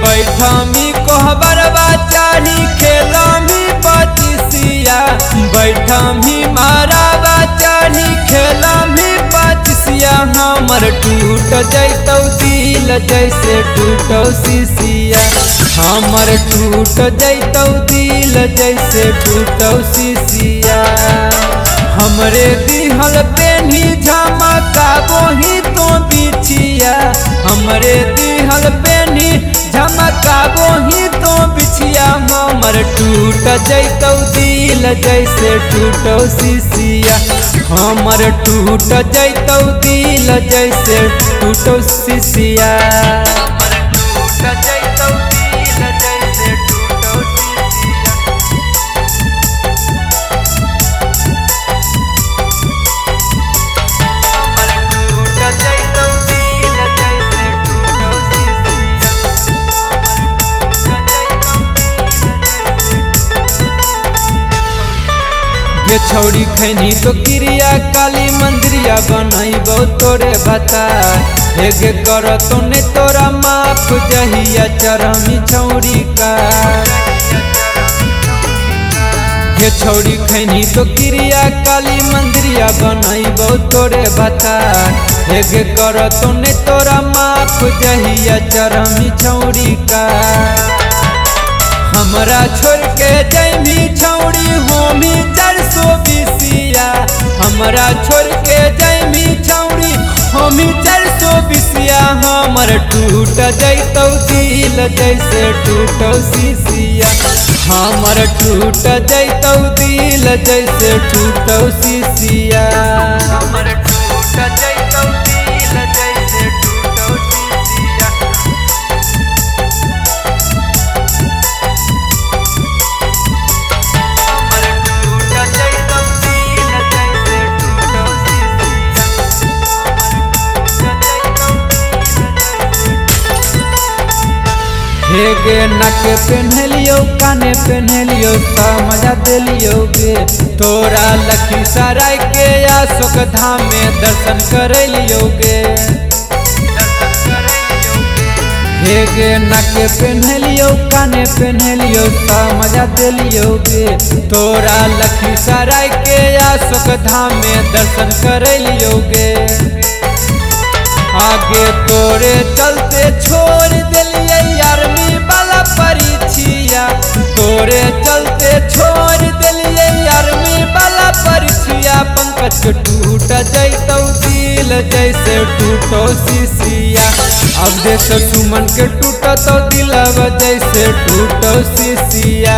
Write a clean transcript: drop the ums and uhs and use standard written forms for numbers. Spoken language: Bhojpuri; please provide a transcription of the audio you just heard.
बैठमी कोहबरवा चाही खेलमी पचिसिया बैठमी मारावा चाही खेलमी पचिसिया हमर टूट जैतौ दिल जैसे टूटौ शीशिया हमर टूट जैतौ दिल जैसे टूटौ शीशिया हमरे दिहल पेन्ही झमकाबो ही तो बिछिया हमरे दिहल पेन्ही झमकाबो ही तो बिछिया हमर टूट जैतौ दिल जैसे टूटौ शीशिया हमर टूट जैतौ दिल जैसे टूटौ शीशिया ये छौड़ी खैनी तो क्रिया काली मंदिरिया बनैबो तोरे बता हेगे कर तो ने तोरा माफ जहिया चरमी छौड़ी का ये छौड़ी खैनी तो क्रिया काली मंदिरिया बनैबो तोरे बता हेगे कर तो ने तोरा माफ जहिया चरमी छौड़ी का हमरा छोड़ के जैमी छौड़ी होमी 420 हमरा छोड़ के जैमी छौड़ी होमी 420 हमर टूट जैतौ दिल जैसे टूटौ शीशिया हमर टूट जैतौ दिल जैसे टूटौ शीशिया हमर टूट जैतौ दिल जैसे टूटौ शीशिया हेगे नके पहनलियो काने पहनलियो समझा दिलियो गे तोरा लखीसराय के अशोक धाम में दर्शन करलियो गे हेगे नके पहनलियो काने पहनलियो समझा दिलियो गे तोरा लखीसराय के अशोक धाम में दर्शन करलियो गे आगे तोरे चलते छोड़ दिलिए आर्मी वाला परीक्षिया तोरे चलते छोड़ दिलिए आर्मी वाला परीक्षिया पंकज के टूट जैतौ दिल जैसे टूटौ शीशिया अब देख सुमन के टूटतौ दिलवा जैसे टूटौ शीशिया।